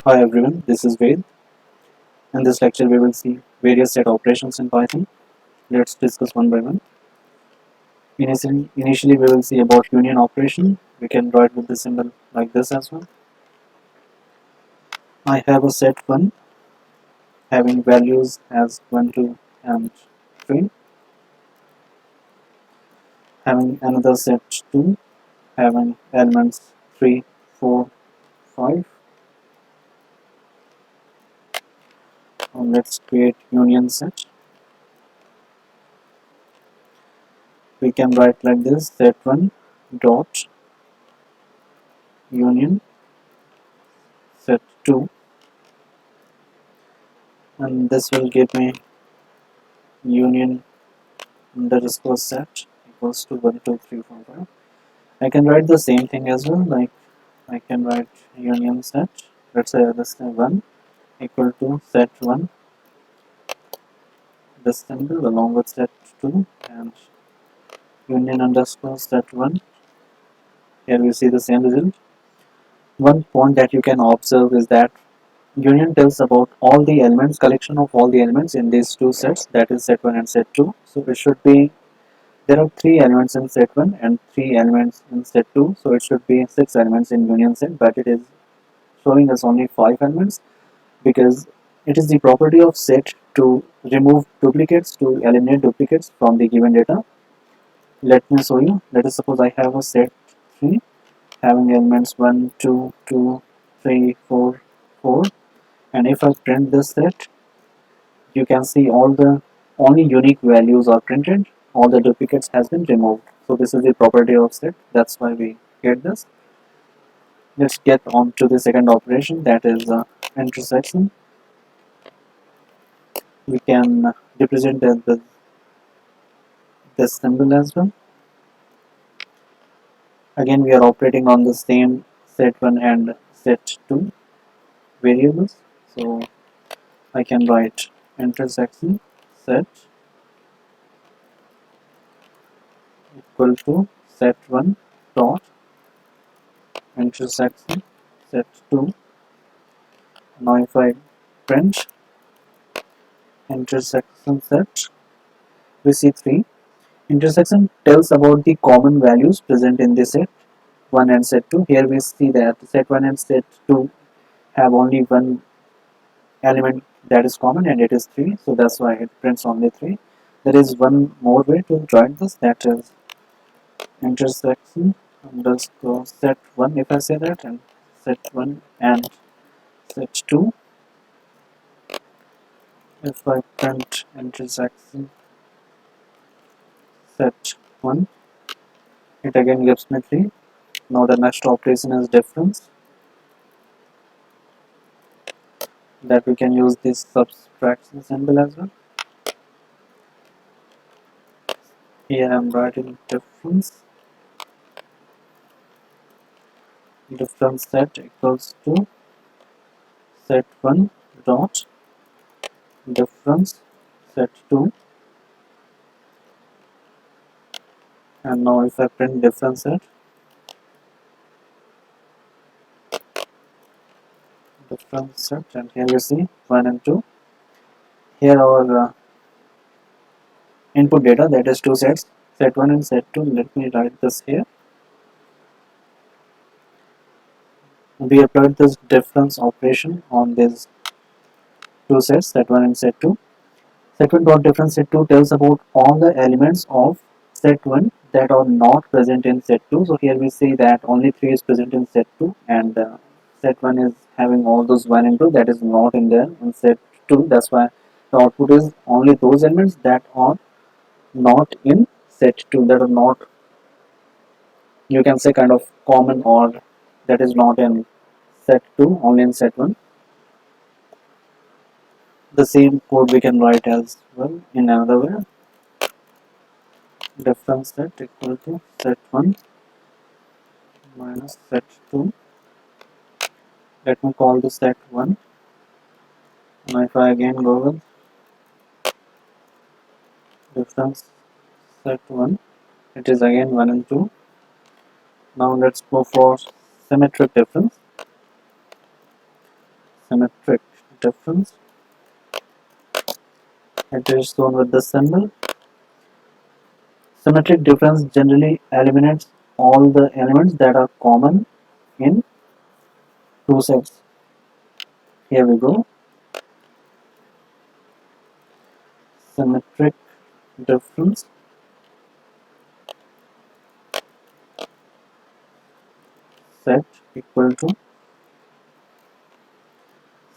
Hi everyone, this is Ved. In this lecture, we will see various set operations in Python. Let's discuss one by one. Initially, we will see about union operation. We can write with the symbol like this as well. I have a set 1 having values as 1, 2, and 3. Having another set 2 having elements 3, 4, 5. Now let's create union set. We can write like this: set 1 dot union set 2, and this will give me union underscore set equals to 1, 2, 3, 4, 5. I can write the same thing as well, like I can write union set, let's say this 1 equal to set 1, this symbol along with set 2, and union underscore set 1. Here we see the same result. One point that you can observe is that union tells about all the elements, collection of all the elements in these two sets, that is set 1 and set 2. So it should be, there are 3 elements in set 1 and 3 elements in set 2, so it should be 6 elements in union set, but it is showing us only 5 elements because it is the property of set to remove duplicates, to eliminate duplicates from the given data. Let me show you. Let us suppose I have a set 3 having elements 1, 2, 2, 3, 4, 4, and if I print this set, you can see all the only unique values are printed, all the duplicates has been removed. So this is the property of set, that's why we get this. Let's get on to the second operation, that is intersection. We can represent this symbol as well. Again, we are operating on the same set 1 and set 2 variables. So I can write intersection set equal to set 1 dot intersection set 2. Now if I print intersection set, we see 3. Intersection tells about the common values present in the set 1 and set 2. Here we see that set 1 and set 2 have only one element that is common, and it is 3, so that's why it prints only 3. There is one more way to write this, that is intersection underscore set 1, if I say that, and set 1 and set 2. If I print intersection set 1, it again gives me 3. Now the next operation is difference, that we can use this subtraction symbol as well. Here I am writing difference set equals to set 1 dot difference set 2, and now if I print difference set and here you see 1 and 2. Here our input data, that is two sets, set 1 and set 2. Let me write this here. We applied this difference operation on these two sets, set 1 and set 2. Set 1 dot difference set 2 tells about all the elements of set 1 that are not present in set 2. So here we see that only 3 is present in set 2, and set 1 is having all those 1 and 2 that is not in there in set 2. That's why the output is only those elements that are not in set 2, that are not, you can say, kind of common, or that is not in set 2, only in set 1. The same code we can write as well in another way. Difference set equal to set 1 minus set 2. Let me call this set 1. Now if I again go with difference set 1, it is again 1 and 2. Now let's go for symmetric difference. symmetric difference. It is shown with the symbol. Symmetric difference generally eliminates all the elements that are common in two sets. Here we go. Symmetric difference set equal to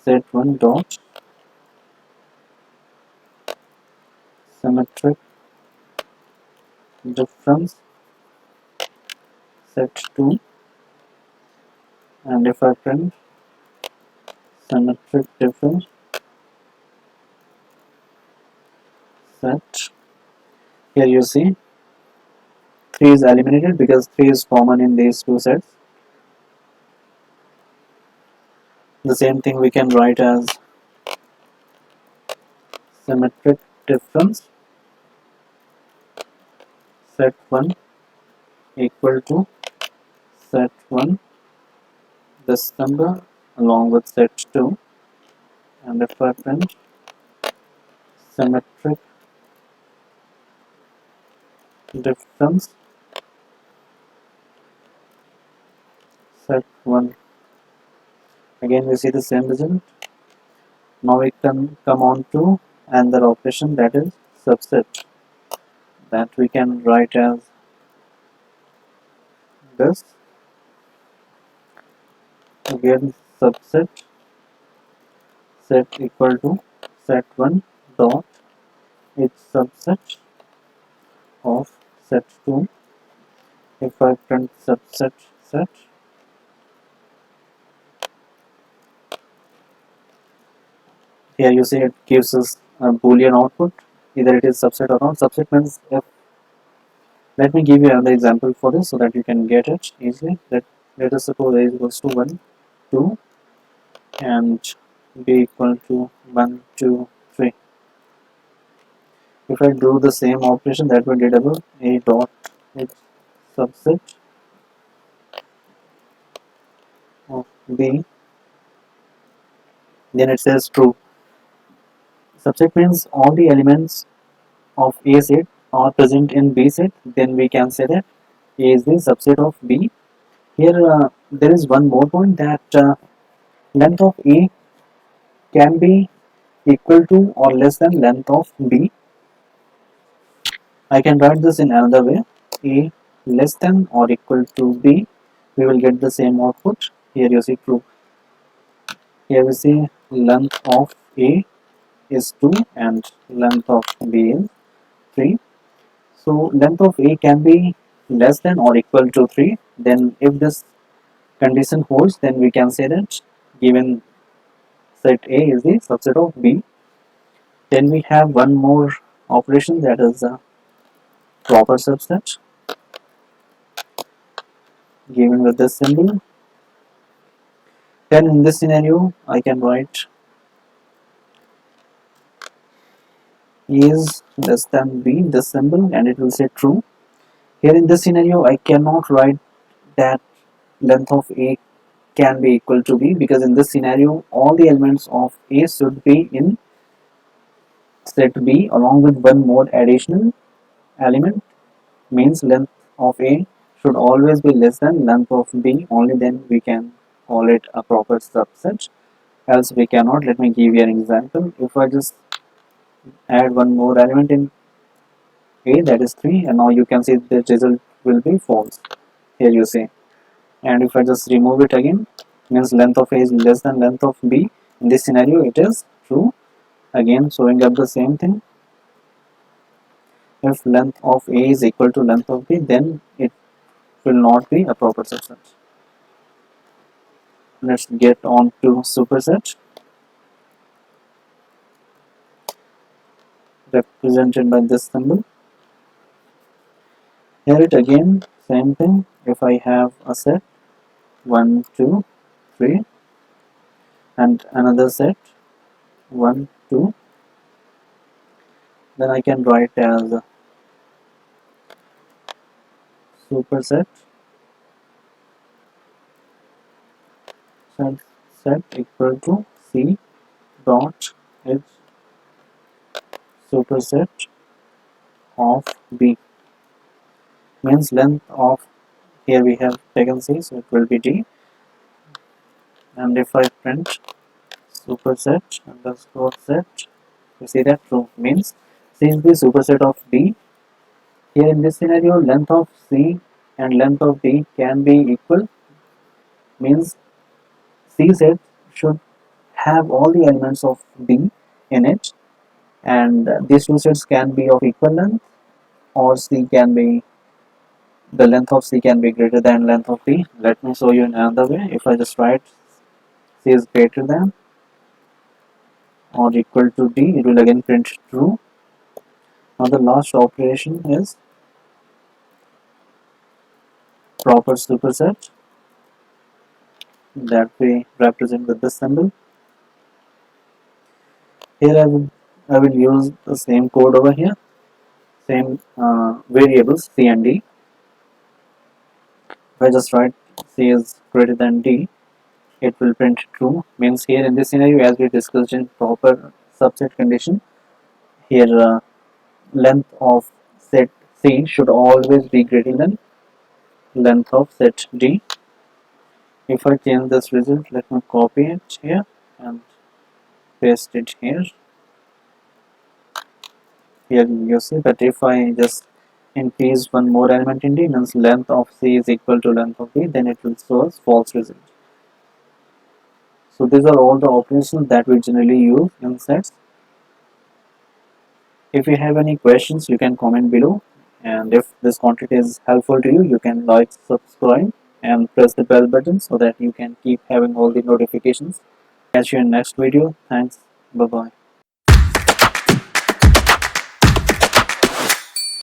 set 1 dot symmetric difference set 2, and if I print symmetric difference set, here you see 3 is eliminated because 3 is common in these two sets. The same thing we can write as symmetric difference set 1 equal to set 1 this number along with set 2, and if I print symmetric difference set 1, again we see the same result. Now we can come on to another operation, that is subset, that we can write as this. Again subset set equal to set 1 dot its subset of set 2. If I print subset set, here you see it gives us a boolean output, either it is subset or not. Subset means if, let me give you another example for this so that you can get it easily. Let us suppose a is equals to 1 2 and b equal to 1 2 3. If I do the same operation that we did above, a dot its subset of b, then it says true. Subset means all the elements of A set are present in B set, then we can say that A is the subset of B. Here there is one more point, that length of A can be equal to or less than length of B. I can write this in another way: A less than or equal to B, we will get the same output. Here you see true. Here we see length of A is 2 and length of B is 3. So length of A can be less than or equal to 3. Then if this condition holds, then we can say that given set A is the subset of B. Then we have one more operation, that is a proper subset, given with this symbol. Then in this scenario I can write A is less than B, this symbol, and it will say true. Here in this scenario I cannot write that length of A can be equal to B, because in this scenario all the elements of A should be in set B along with one more additional element, means length of A should always be less than length of B, only then we can call it a proper subset, else we cannot. Let me give you an example. If I just add one more element in A, that is 3, and now you can see the result will be false, here you see. And if I just remove it again, means length of A is less than length of B, in this scenario it is true, again showing up the same thing. If length of A is equal to length of B, then it will not be a proper subset. Let's get on to superset, represented by this symbol. Here it again, same thing. If I have a set 1 2 3 and another set 1 2, then I can write as a superset set equal to C dot is superset of B, means length of, here we have taken C, so it will be D. And if I print superset underscore set, you see that true, means C is the superset of D. Here in this scenario, length of C and length of D can be equal, means C set should have all the elements of D in it, and these two sets can be of equal length, or C can be, the length of C can be greater than length of D. Let me show you in another way. If I just write C is greater than or equal to D, it will again print true. Now the last operation is proper superset, that we represent with this symbol. Here I will use the same code over here, same variables C and D. If I just write C is greater than D, it will print true, means here in this scenario, as we discussed in proper subset condition, here length of set C should always be greater than length of set D. If I change this result, let me copy it here and paste it here. Here you see that if I just increase one more element in D, means length of C is equal to length of D, then it will show us false result. So these are all the operations that we generally use in sets. If you have any questions, you can comment below, and if this content is helpful to you, you can like, subscribe and press the bell button so that you can keep having all the notifications. Catch you in next video. Thanks. Bye bye.